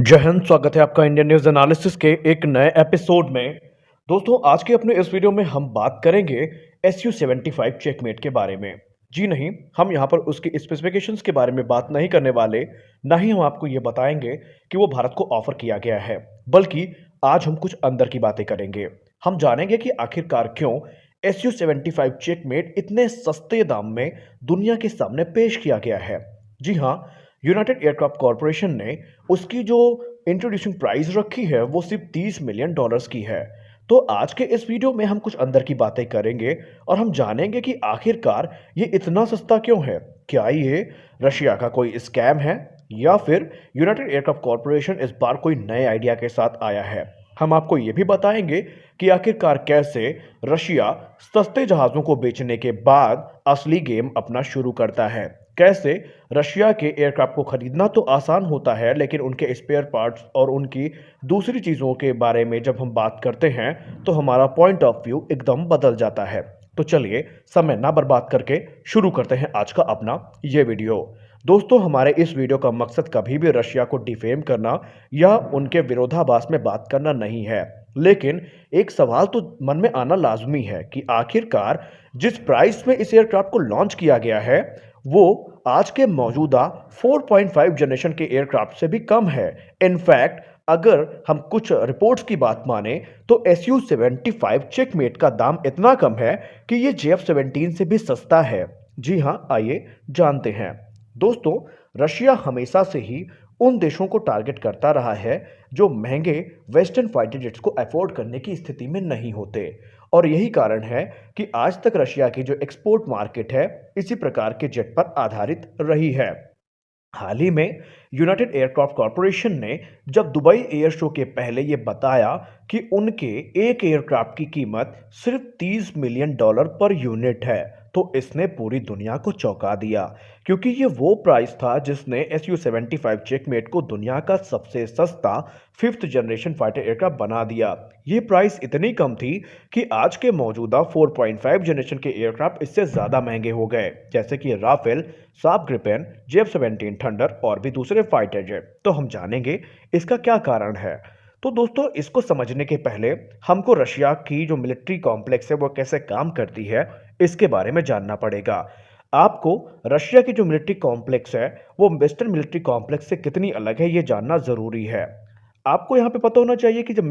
जय हिंद। स्वागत है आपका इंडियन न्यूज एनालिसिस के एक नए एपिसोड में। दोस्तों, आज के अपने इस वीडियो में हम बात करेंगे SU-75 चेकमेट के बारे में। जी नहीं, हम यहाँ पर उसकी स्पेसिफिकेशंस के बारे में बात नहीं करने वाले। ना ही हम आपको ये बताएंगे कि वो भारत को ऑफर किया गया है, बल्कि आज हम कुछ अंदर की बातें करेंगे। हम जानेंगे कि आखिरकार क्यों SU-75 चेकमेट इतने सस्ते दाम में दुनिया के सामने पेश किया गया है। जी हाँ, यूनाइटेड एयरक्राफ्ट कॉरपोरेशन ने उसकी जो इंट्रोड्यूसिंग प्राइस रखी है वो सिर्फ $30 मिलियन की है। तो आज के इस वीडियो में हम कुछ अंदर की बातें करेंगे और हम जानेंगे कि आखिरकार ये इतना सस्ता क्यों है। क्या ये रशिया का कोई स्कैम है या फिर यूनाइटेड एयरक्राफ्ट कॉरपोरेशन इस बार कोई नए आइडिया के साथ आया है। हम आपको ये भी बताएंगे कि आखिरकार कैसे रशिया सस्ते जहाजों को बेचने के बाद असली गेम अपना शुरू करता है। कैसे रशिया के एयरक्राफ्ट को खरीदना तो आसान होता है, लेकिन उनके स्पेयर पार्ट्स और उनकी दूसरी चीज़ों के बारे में जब हम बात करते हैं तो हमारा पॉइंट ऑफ व्यू एकदम बदल जाता है। तो चलिए समय ना बर्बाद करके शुरू करते हैं आज का अपना ये वीडियो। दोस्तों, हमारे इस वीडियो का मकसद कभी भी रशिया को डिफेम करना या उनके विरोधाभास में बात करना नहीं है, लेकिन एक सवाल तो मन में आना लाजमी है कि आखिरकार जिस प्राइस में इस एयरक्राफ्ट को लॉन्च किया गया है वो आज के मौजूदा 4.5 जनरेशन के एयरक्राफ्ट से भी कम है। इनफैक्ट अगर हम कुछ रिपोर्ट्स की बात माने तो SU-75 चेकमेट का दाम इतना कम है कि ये JF-17 से भी सस्ता है। जी हाँ, आइए जानते हैं। दोस्तों, रशिया हमेशा से ही उन देशों को टारगेट करता रहा है जो महंगे वेस्टर्न फाइटर जेट्स को अफोर्ड करने की स्थिति में नहीं होते, और यही कारण है कि आज तक रशिया की जो एक्सपोर्ट मार्केट है इसी प्रकार के जेट पर आधारित रही है। हाल ही में यूनाइटेड एयरक्राफ्ट कॉरपोरेशन ने जब दुबई एयर शो के पहले ये बताया कि उनके एक एयरक्राफ्ट की कीमत सिर्फ $30 मिलियन पर यूनिट है, तो इसने पूरी दुनिया को चौंका दिया, क्योंकि ये वो प्राइस था जिसने SU-75 चेकमेट को दुनिया का सबसे सस्ता 5th जनरेशन फाइटर एयरक्राफ्ट बना दिया। ये प्राइस इतनी कम थी कि आज के मौजूदा 4.5 जनरेशन के एयरक्राफ्ट इससे ज़्यादा महंगे हो गए, जैसे कि राफेल, साब ग्रिपेन, JF-17 थंडर और भी दूसरे फाइटर जेट। तो हम जानेंगे इसका क्या कारण है। तो दोस्तों, इसको समझने के पहले हमको रशिया की जो मिलिट्री कॉम्प्लेक्स है वो कैसे काम करती है इसके बारे में जानना पड़ेगा। आपको रशिया की जो मिलिट्री कॉम्प्लेक्स है वो वेस्टर्न मिलिट्री कॉम्प्लेक्स से कितनी अलग है ये जानना ज़रूरी है। आपको यहाँ पे पता होना चाहिए कि जब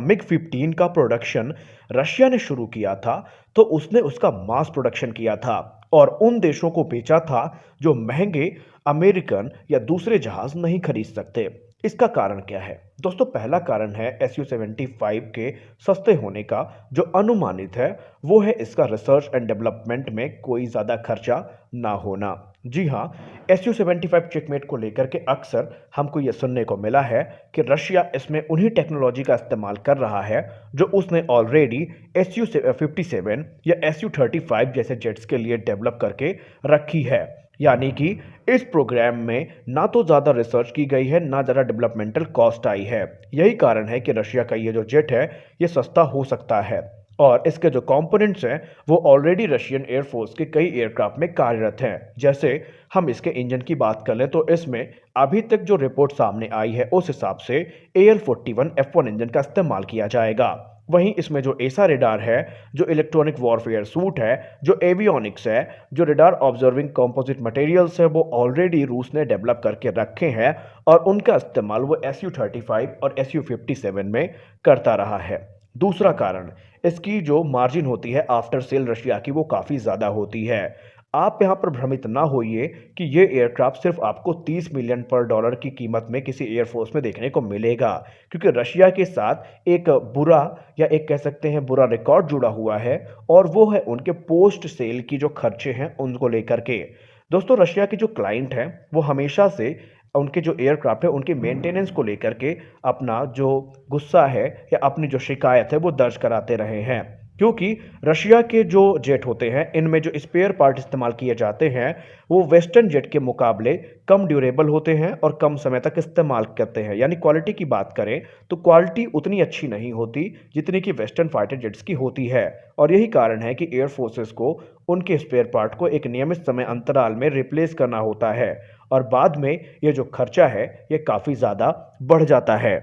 MiG-15 का प्रोडक्शन रशिया ने शुरू किया था तो उसने उसका मास प्रोडक्शन किया था और उन देशों को बेचा था जो महंगे अमेरिकन या दूसरे जहाज नहीं खरीद सकते। इसका कारण क्या है दोस्तों? पहला कारण है SU-75 के सस्ते होने का जो अनुमानित है वो है इसका रिसर्च एंड डेवलपमेंट में कोई ज़्यादा खर्चा ना होना। जी हाँ, SU-75 चेकमेट को लेकर के अक्सर हमको ये सुनने को मिला है कि रशिया इसमें उन्हीं टेक्नोलॉजी का इस्तेमाल कर रहा है जो उसने ऑलरेडी SU-57 या SU-35 जैसे जेट्स के लिए डेवलप करके रखी है। यानी कि इस प्रोग्राम में ना तो ज़्यादा रिसर्च की गई है, ना ज़्यादा डेवलपमेंटल कॉस्ट आई है। यही कारण है कि रशिया का ये जो जेट है ये सस्ता हो सकता है, और इसके जो कंपोनेंट्स हैं वो ऑलरेडी रशियन एयरफोर्स के कई एयरक्राफ्ट में कार्यरत हैं। जैसे हम इसके इंजन की बात कर लें तो इसमें अभी तक जो रिपोर्ट सामने आई है उस हिसाब से AL-41F1 इंजन का इस्तेमाल किया जाएगा। वहीं इसमें जो एसा रेडार है, जो इलेक्ट्रॉनिक वॉरफेयर सूट है, जो एवियोनिक्स है, जो रेडार ऑब्जर्विंग कंपोजिट मटेरियल्स है वो ऑलरेडी रूस ने डेवलप करके रखे हैं और उनका इस्तेमाल वो SU-35 और SU-57 में करता रहा है। दूसरा कारण, इसकी जो मार्जिन होती है आफ्टर सेल रशिया की वो काफ़ी ज़्यादा होती है। आप यहाँ पर भ्रमित ना होइए कि ये एयरक्राफ्ट सिर्फ आपको $30 मिलियन की कीमत में किसी एयरफोर्स में देखने को मिलेगा, क्योंकि रशिया के साथ एक बुरा या एक कह सकते हैं बुरा रिकॉर्ड जुड़ा हुआ है, और वो है उनके पोस्ट सेल की जो खर्चे हैं उनको लेकर के। दोस्तों, रशिया के जो क्लाइंट हैं वो हमेशा से उनके जो एयरक्राफ्ट है उनके मेंटेनेंस को लेकर के अपना जो गुस्सा है या अपनी जो शिकायत है वो दर्ज कराते रहे हैं, क्योंकि रशिया के जो जेट होते हैं इनमें जो स्पेयर पार्ट इस्तेमाल किए जाते हैं वो वेस्टर्न जेट के मुकाबले कम ड्यूरेबल होते हैं और कम समय तक इस्तेमाल करते हैं। यानी क्वालिटी की बात करें तो क्वालिटी उतनी अच्छी नहीं होती जितनी कि वेस्टर्न फाइटर जेट्स की होती है, और यही कारण है कि एयर फोर्सेस को उनके स्पेयर पार्ट को एक नियमित समय अंतराल में रिप्लेस करना होता है। और बाद में ये जो खर्चा है ये काफ़ी ज़्यादा बढ़ जाता है।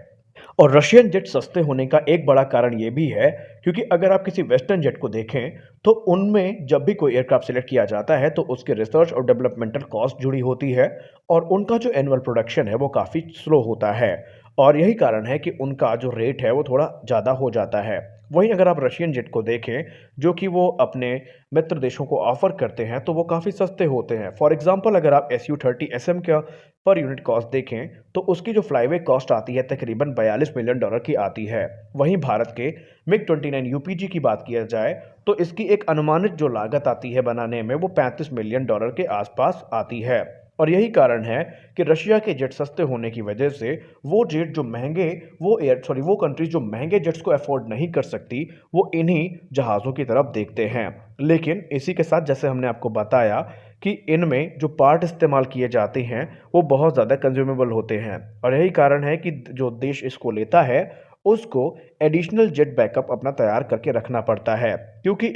और रशियन जेट सस्ते होने का एक बड़ा कारण ये भी है क्योंकि अगर आप किसी वेस्टर्न जेट को देखें तो उनमें जब भी कोई एयरक्राफ्ट सिलेक्ट किया जाता है तो उसके रिसर्च और डेवलपमेंटल कॉस्ट जुड़ी होती है और उनका जो एनुअल प्रोडक्शन है वो काफ़ी स्लो होता है और यही कारण है कि उनका जो रेट है वो थोड़ा ज़्यादा हो जाता है। वहीं अगर आप रशियन जेट को देखें जो कि वो अपने मित्र देशों को ऑफर करते हैं तो वो काफ़ी सस्ते होते हैं। फॉर एग्जांपल अगर आप SU-30SM का पर यूनिट कॉस्ट देखें तो उसकी जो फ्लाईवे कॉस्ट आती है तकरीबन $42 मिलियन की आती है। वहीं भारत के MiG-29 UPG की बात किया जाए तो इसकी एक अनुमानित जो लागत आती है बनाने में वो $35 मिलियन के आसपास आती है। और यही कारण है कि रशिया के जेट सस्ते होने की वजह से वो जेट जो महंगे वो कंट्रीज जो महंगे जेट्स को अफोर्ड नहीं कर सकती वो इन्हीं जहाज़ों की तरफ देखते हैं। लेकिन इसी के साथ जैसे हमने आपको बताया कि इनमें जो पार्ट इस्तेमाल किए जाते हैं वो बहुत ज़्यादा कंज्यूमेबल होते हैं और यही कारण है कि जो देश इसको लेता है उसको एडिशनल जेट बैकअप अपना तैयार करके रखना पड़ता है क्योंकि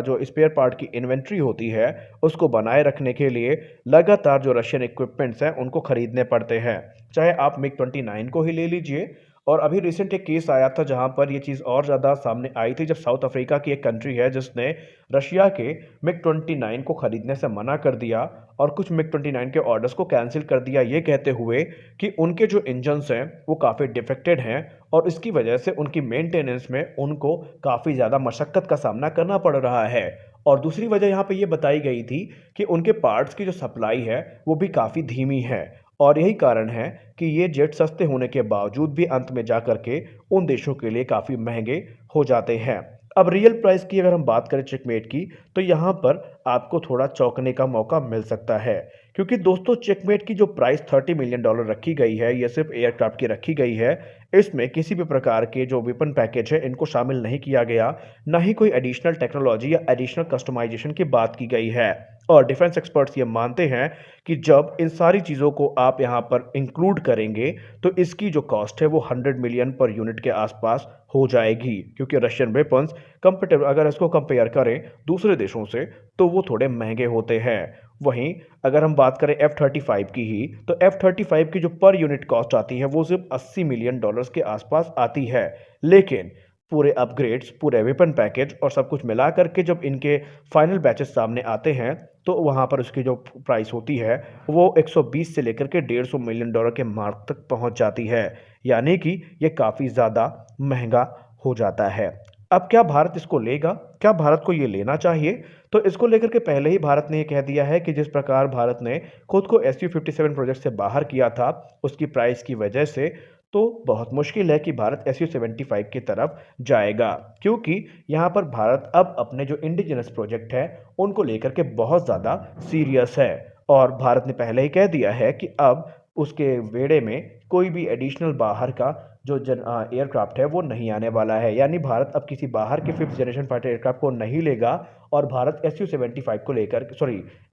जो स्पेयर पार्ट की इन्वेंट्री होती है उसको बनाए रखने के लिए लगातार जो रशियन इक्विपमेंट्स हैं उनको खरीदने पड़ते हैं। चाहे आप MiG-29 को ही ले लीजिए और अभी रिसेंट एक केस आया था जहां पर ये चीज़ और ज़्यादा सामने आई थी जब साउथ अफ्रीका की एक कंट्री है जिसने रशिया के MiG-29 को खरीदने से मना कर दिया और कुछ MiG-29 के ऑर्डर्स को कैंसिल कर दिया ये कहते हुए कि उनके जो इंजन्स हैं वो काफ़ी डिफेक्टेड हैं और इसकी वजह से उनकी मेंटेनेंस में उनको काफ़ी ज़्यादा मशक्क़त का सामना करना पड़ रहा है। और दूसरी वजह यहाँ पे ये बताई गई थी कि उनके पार्ट्स की जो सप्लाई है वो भी काफ़ी धीमी है और यही कारण है कि ये जेट सस्ते होने के बावजूद भी अंत में जा कर के उन देशों के लिए काफ़ी महंगे हो जाते हैं। अब रियल प्राइस की अगर हम बात करें चेकमेट की तो यहाँ पर आपको थोड़ा चौंकने का मौका मिल सकता है क्योंकि दोस्तों चेकमेट की जो प्राइस $30 मिलियन रखी गई है ये सिर्फ एयरक्राफ्ट की रखी गई है। इसमें किसी भी प्रकार के जो वेपन पैकेज है इनको शामिल नहीं किया गया, ना ही कोई एडिशनल टेक्नोलॉजी या एडिशनल कस्टमाइजेशन की बात की गई है। और डिफेंस एक्सपर्ट्स ये मानते हैं कि जब इन सारी चीज़ों को आप यहाँ पर इंक्लूड करेंगे तो इसकी जो कॉस्ट है वो 100 मिलियन पर यूनिट के आसपास हो जाएगी क्योंकि रशियन वेपन्स कंपेटेबल अगर इसको कंपेयर करें दूसरे देशों से तो वो थोड़े महंगे होते हैं। वहीं अगर हम बात करें F-35 की ही तो F-35 की जो पर यूनिट कॉस्ट आती है वो सिर्फ $80 मिलियन के आसपास आती है। लेकिन पूरे अपग्रेड्स, पूरे वेपन पैकेज और सब कुछ मिला करके जब इनके फाइनल बैचेस सामने आते हैं तो वहाँ पर उसकी जो प्राइस होती है वो 120 से लेकर के $150 मिलियन के मार्क तक पहुँच जाती है। यानी कि ये काफ़ी ज़्यादा महंगा हो जाता है। अब क्या भारत इसको लेगा? क्या भारत को ये लेना चाहिए? तो इसको लेकर के पहले ही भारत ने ये कह दिया है कि जिस प्रकार भारत ने खुद को SU-57 प्रोजेक्ट से बाहर किया था उसकी प्राइस की वजह से, तो बहुत मुश्किल है कि भारत SU-75 की तरफ जाएगा क्योंकि यहाँ पर भारत अब अपने जो इंडिजिनस प्रोजेक्ट है उनको लेकर के बहुत ज़्यादा सीरियस है और भारत ने पहले ही कह दिया है कि अब उसके बेड़े में कोई भी एडिशनल बाहर का जो एयरक्राफ्ट है वो नहीं आने वाला है। यानी भारत अब किसी बाहर के 5th जनरेशन फाइटर एयरक्राफ्ट को नहीं लेगा और भारत SU-75 को लेकर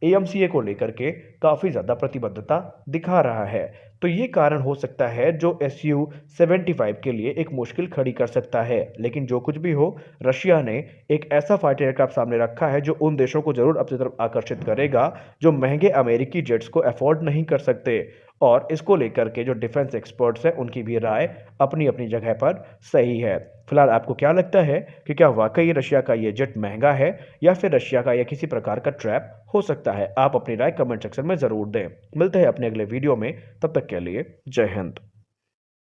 AMCA को लेकर के काफ़ी ज़्यादा प्रतिबद्धता दिखा रहा है। तो ये कारण हो सकता है जो SU-75 के लिए एक मुश्किल खड़ी कर सकता है। लेकिन जो कुछ भी हो, रशिया ने एक ऐसा फाइटर एयरक्राफ्ट सामने रखा है जो उन देशों को ज़रूर अपनी तरफ आकर्षित करेगा जो महंगे अमेरिकी जेट्स को अफोर्ड नहीं कर सकते। और इसको लेकर के जो डिफेंस एक्सपर्ट्स हैं उनकी भी राय अपनी अपनी जगह पर सही है। फिलहाल आपको क्या लगता है कि क्या वाकई रशिया का ये जेट महंगा है या फिर रशिया का यह किसी प्रकार का ट्रैप हो सकता है? आप अपनी राय कमेंट सेक्शन में ज़रूर दें। मिलते हैं अपने अगले वीडियो में, तब तक के लिए जय हिंद।